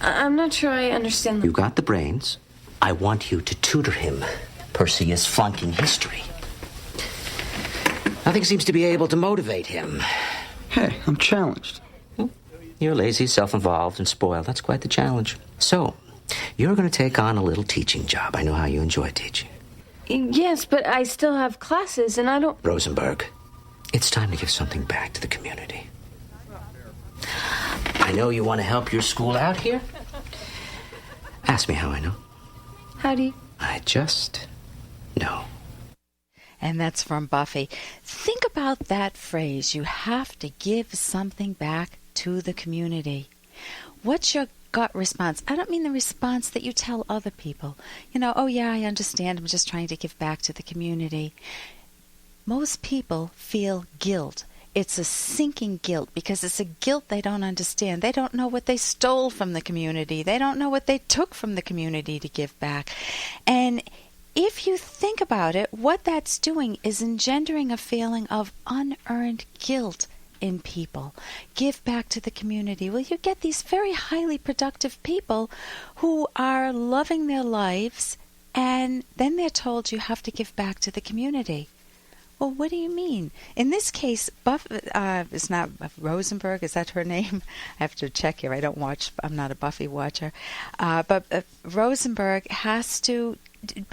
I'm not sure I understand. You got the brains. I want you to tutor him. Percy is flunking history. Nothing seems to be able to motivate him. Hey, I'm challenged. You're lazy, self-involved, and spoiled. That's quite the challenge. So, you're going to take on a little teaching job. I know how you enjoy teaching. Yes, but I still have classes, and I don't... Rosenberg, it's time to give something back to the community. I know you want to help your school out here. Ask me how I know. How do you... I just know. And that's from Buffy. Think about that phrase, you have to give something back to the community. What's your gut response? I don't mean the response that you tell other people. Oh yeah, I understand, I'm just trying to give back to the community. Most people feel guilt. It's a sinking guilt because it's a guilt they don't understand. They don't know what they stole from the community. They don't know what they took from the community to give back. And if you think about it, what that's doing is engendering a feeling of unearned guilt in people. Give back to the community. Well, you get these very highly productive people who are loving their lives, and then they're told you have to give back to the community. Well, what do you mean? In this case, it's not Rosenberg. Is that her name? I have to check here. I'm not a Buffy watcher. But Rosenberg has to...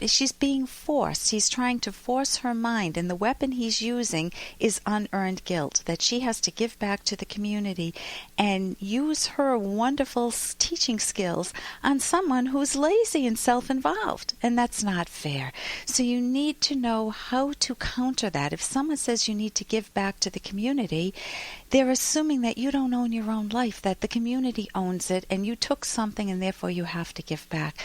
She's being forced. He's trying to force her mind, and the weapon he's using is unearned guilt, that she has to give back to the community and use her wonderful teaching skills on someone who's lazy and self-involved, and that's not fair. So you need to know how to counter that. If someone says you need to give back to the community, they're assuming that you don't own your own life, that the community owns it, and you took something and therefore you have to give back.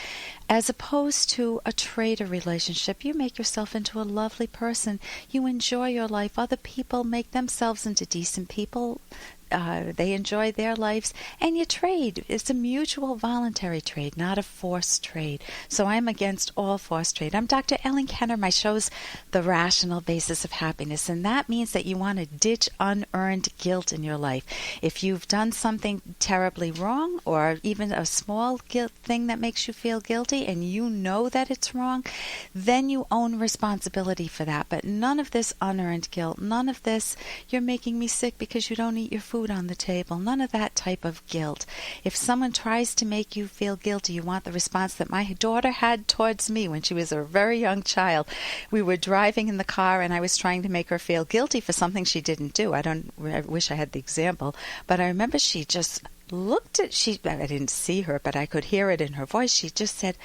As opposed to a trader relationship, you make yourself into a lovely person. You enjoy your life. Other people make themselves into decent people. They enjoy their lives, and you trade. It's a mutual voluntary trade, not a forced trade. So I'm against all forced trade. I'm Dr. Ellen Kenner. My show's The Rational Basis of Happiness, and that means that you want to ditch unearned guilt in your life. If you've done something terribly wrong, or even a small guilt thing that makes you feel guilty, and you know that it's wrong, then you own responsibility for that. But none of this unearned guilt, none of this, you're making me sick because you don't eat your food on the table, none of that type of guilt. If someone tries to make you feel guilty, you want the response that my daughter had towards me when she was a very young child. We were driving in the car and I was trying to make her feel guilty for something she didn't do. I wish I had the example, but I remember she just looked at, I didn't see her, but I could hear it in her voice. She just said,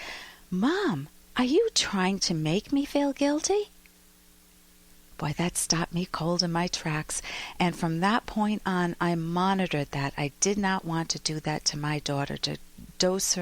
"Mom, are you trying to make me feel guilty?" Boy, that stopped me cold in my tracks. And from that point on, I monitored that. I did not want to do that to my daughter, to douse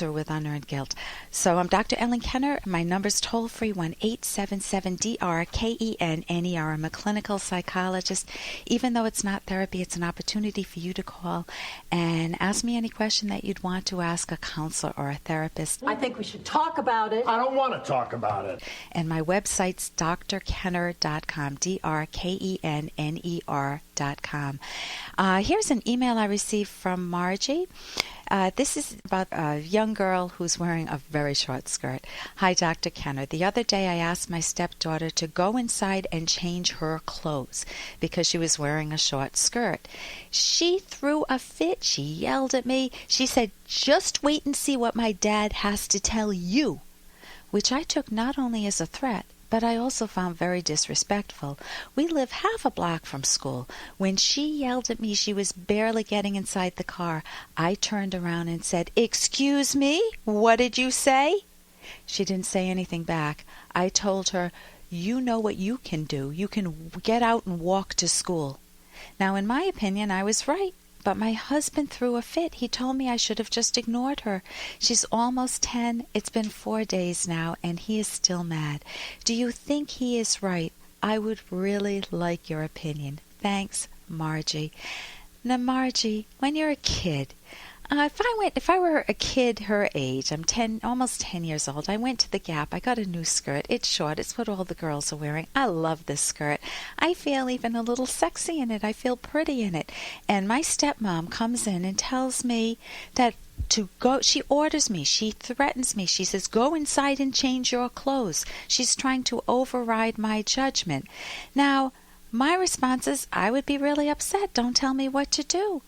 her with unearned guilt. So I'm Dr. Ellen Kenner. My number's toll-free, 1-877-DRKENNER. I'm a clinical psychologist. Even though it's not therapy, it's an opportunity for you to call and ask me any question that you'd want to ask a counselor or a therapist. I think we should talk about it. I don't want to talk about it. And my website's drkenner.com, drkenner.com. Here's an email I received from Margie. This is about a young girl who's wearing a very short skirt. Hi, Dr. Kenner. The other day I asked my stepdaughter to go inside and change her clothes because she was wearing a short skirt. She threw a fit. She yelled at me. She said, "Just wait and see what my dad has to tell you," which I took not only as a threat, but I also found very disrespectful. We live half a block from school. When she yelled at me, she was barely getting inside the car. I turned around and said, "Excuse me, what did you say?" She didn't say anything back. I told her, "You know what you can do. You can get out and walk to school." Now, in my opinion, I was right. But my husband threw a fit. He told me I should have just ignored her. She's almost 10. It's been 4 days now, and he is still mad. Do you think he is right? I would really like your opinion. Thanks, Margie. Now, Margie, when you're a kid, if I were a kid her age, I'm almost 10 years old, I went to the Gap, I got a new skirt. It's short, it's what all the girls are wearing. I love this skirt. I feel even a little sexy in it. I feel pretty in it. And my stepmom comes in and tells me that to go, she orders me, she threatens me, she says, go inside and change your clothes. She's trying to override my judgment. Now, my response is, I would be really upset. Don't tell me what to do.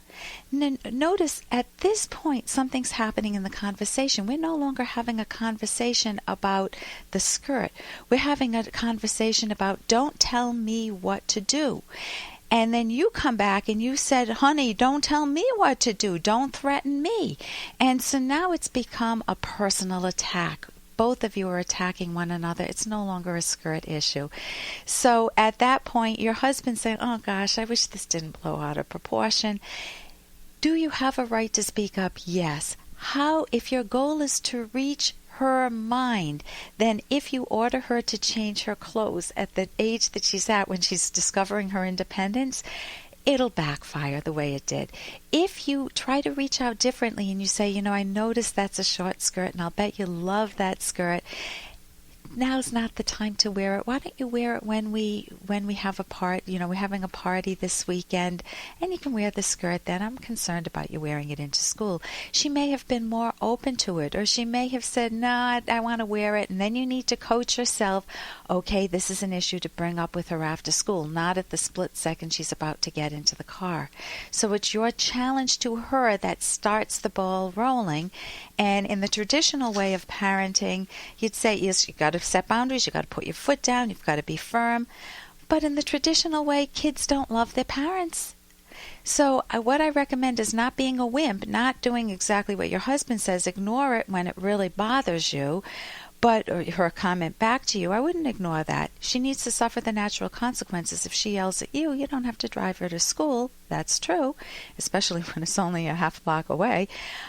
Notice at this point something's happening in the conversation. We're no longer having a conversation about the skirt. We're having a conversation about don't tell me what to do. And then you come back and you said, honey, don't tell me what to do. Don't threaten me. And so now it's become a personal attack. Both of you are attacking one another. It's no longer a skirt issue. So at that point, your husband's saying, oh gosh, I wish this didn't blow out of proportion. Do you have a right to speak up? Yes. How, if your goal is to reach her mind, then if you order her to change her clothes at the age that she's at when she's discovering her independence, it'll backfire the way it did. If you try to reach out differently and you say, I noticed that's a short skirt and I'll bet you love that skirt, now's not the time to wear it. Why don't you wear it when we have a we're having a party this weekend, and you can wear the skirt then. I'm concerned about you wearing it into school. She may have been more open to it, or she may have said, no, I want to wear it, and then you need to coach yourself, okay, this is an issue to bring up with her after school, not at the split second she's about to get into the car. So it's your challenge to her that starts the ball rolling. And in the traditional way of parenting, you'd say, yes, you got to set boundaries, you got to put your foot down, you've got to be firm. But in the traditional way, kids don't love their parents. So what I recommend is not being a wimp, not doing exactly what your husband says, ignore it when it really bothers you. But her comment back to you, I wouldn't ignore that. She needs to suffer the natural consequences. If she yells at you, you don't have to drive her to school. That's true, especially when it's only a half block away.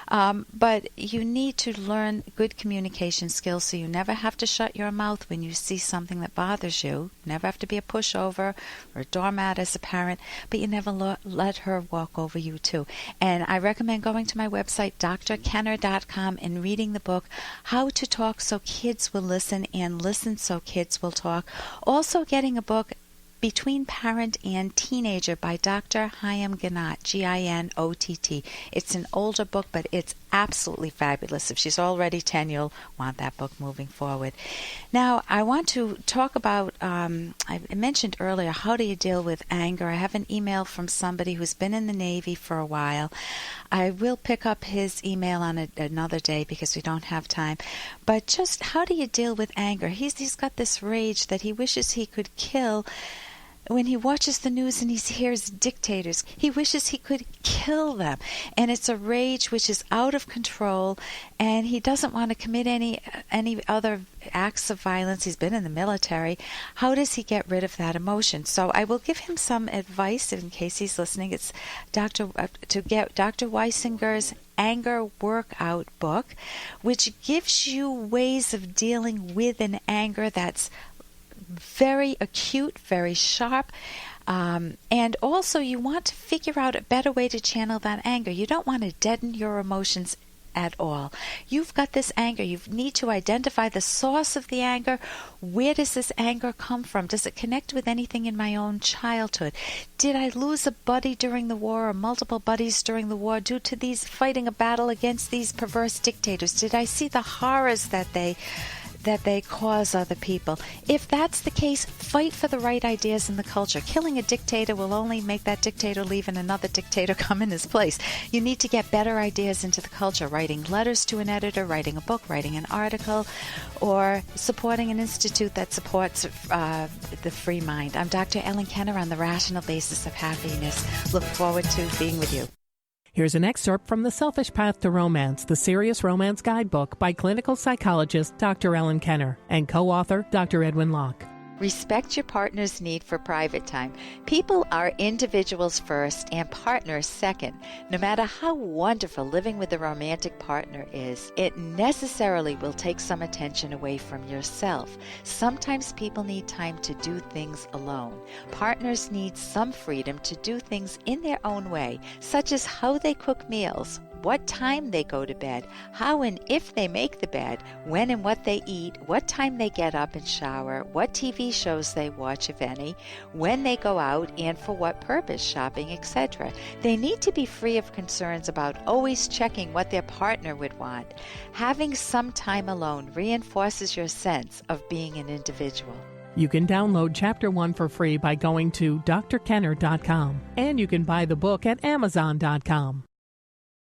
But you need to learn good communication skills so you never have to shut your mouth when you see something that bothers you. Never have to be a pushover or a doormat as a parent, but you never let her walk over you too. And I recommend going to my website, drkenner.com, and reading the book, How to Talk So Kids Will Listen and Listen So Kids Will Talk. Also getting a book, Between Parent and Teenager by Dr. Chaim Ginott, Ginott. It's an older book, but it's absolutely fabulous. If she's already 10, you'll want that book moving forward. Now, I want to talk about, I mentioned earlier, how do you deal with anger? I have an email from somebody who's been in the Navy for a while. I will pick up his email on another day because we don't have time. But just how do you deal with anger? He's got this rage that he wishes he could kill. When he watches the news and he hears dictators, he wishes he could kill them. And it's a rage which is out of control, and he doesn't want to commit any other acts of violence. He's been in the military. How does he get rid of that emotion? So I will give him some advice in case he's listening. It's to get Dr. Weisinger's Anger Workout book, which gives you ways of dealing with an anger that's very acute, very sharp, and also you want to figure out a better way to channel that anger. You don't want to deaden your emotions at all. You've got this anger. You need to identify the source of the anger. Where does this anger come from? Does it connect with anything in my own childhood? Did I lose a buddy during the war or multiple buddies during the war due to these fighting a battle against these perverse dictators? Did I see the horrors that they cause other people? If that's the case, fight for the right ideas in the culture. Killing a dictator will only make that dictator leave and another dictator come in his place. You need to get better ideas into the culture, writing letters to an editor, writing a book, writing an article, or supporting an institute that supports the free mind. I'm Dr. Ellen Kenner on the Rational Basis of Happiness. Look forward to being with you. Here's an excerpt from The Selfish Path to Romance, the Serious Romance Guidebook by clinical psychologist Dr. Ellen Kenner and co-author Dr. Edwin Locke. Respect your partner's need for private time. People are individuals first and partners second. No matter how wonderful living with a romantic partner is, it necessarily will take some attention away from yourself. Sometimes people need time to do things alone. Partners need some freedom to do things in their own way, such as how they cook meals, what time they go to bed, how and if they make the bed, when and what they eat, what time they get up and shower, what TV shows they watch, if any, when they go out and for what purpose, shopping, etc. They need to be free of concerns about always checking what their partner would want. Having some time alone reinforces your sense of being an individual. You can download Chapter 1 for free by going to drkenner.com, and you can buy the book at amazon.com.